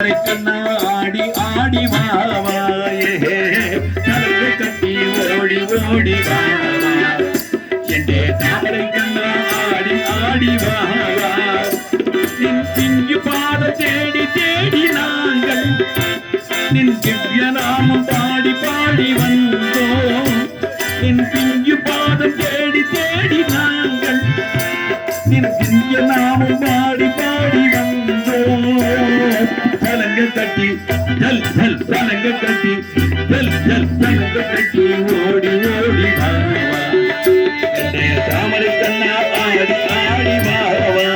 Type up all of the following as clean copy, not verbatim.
கண்ணா ஆடி ஆடி வாவாயே தலையை கட்டி ஓடி ஓடி வாவா எண்டே தாமரை கண்ணா ஆடி ஆடி வாவா நின் திங்கு பாத தேடி தேடி நாங்கள் நின் திவ்ய நாமம் பாடி பாடி வந்தோம் நின் திங்கு பாதம் தேடி தேடி நாங்கள் நின் திவ்ய நாமம் பாடி பாடி வந்தோம் பலங்க கட்டி ஜல் ஜல் பலங்க கட்டி ஜல் ஜல் பலங்க கட்டி ஓடி ஓடி வாவா எண்டே தாமரை கண்ணா ஆடி ஆடி வாவா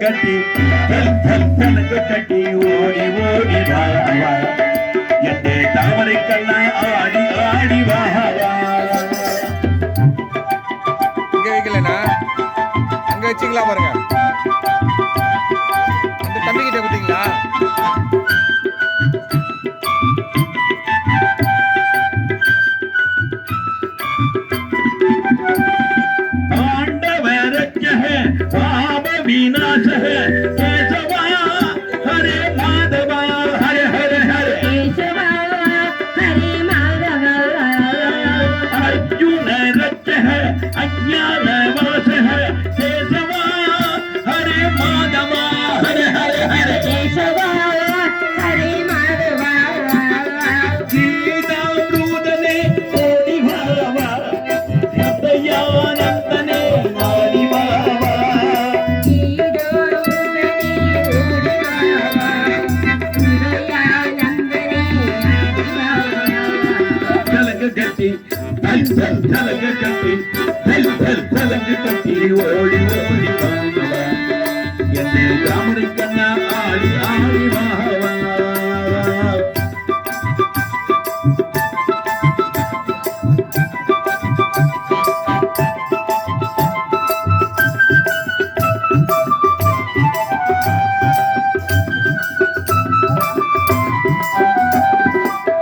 கட்டி தல் தல் தலங்க கட்டி ஓடி ஓடி வாவா எண்டே தாமரை கண்ணா ஆடி ஆடி வாவா இங்க வைக்கலனா அங்க வச்சிங்களா பாருங்க அந்த தம்பி கிட்ட குத்தீங்களா विनाश है केशवा हरे माधवा हरे हरे हरे केशवा हरे माधवा अर्जुन रच है अज्ञान वास है केशवा हरे माधवा हरे हरे हरे केशवा हरे माधवा सीता मृदने ओडी भावा हृदयानंदने वाली भावा கட்டி தல் தல் தலங்க கட்டி தல் தல் தலங்க கட்டி ஓடி ஓடி வாவா எண்டே தாமரை கண்ணா ஆடி ஆடி வாவா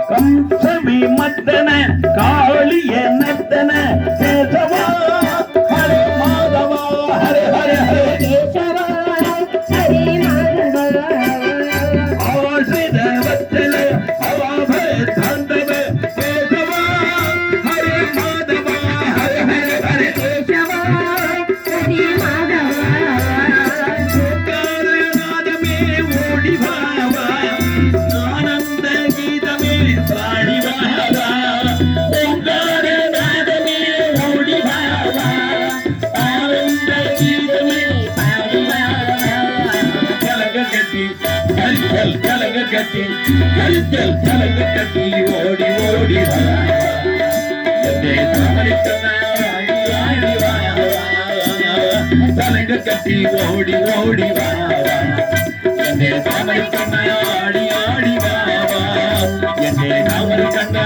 கம்சமி மத்தன காளிய நத்தன கேசவா ஹரே மாதவா ஹரே ஹரே ஹரே केशवा हरे माधवा ஆசித வச்சல அவாபய தாண்டவ கேசவா ஹரே மாதவா ஹரே ஹரே ஹரே केशवा हरे माधवा நாதமே ஓடி வாவா ஆனந்த கீதமே பாடி வாவா ஓங்கார நாதமே ஓடி வாவா ஆனந்த கீதமே பாடி வாவா கலங்க கட்டி கல் கல் கலங்க கட்டி கல் கல் கலங்க கட்டி ஓடி ஓடி வாவா எண்டே தாமரை கண்ணா ஆடி ஆடி வாவா கலங்க கட்டி ஓடி ஓடி வாவா எண்டே தாமரை கண்ணா ஆடி ஆடி வாவா எண்டே தாமரை கண்ணா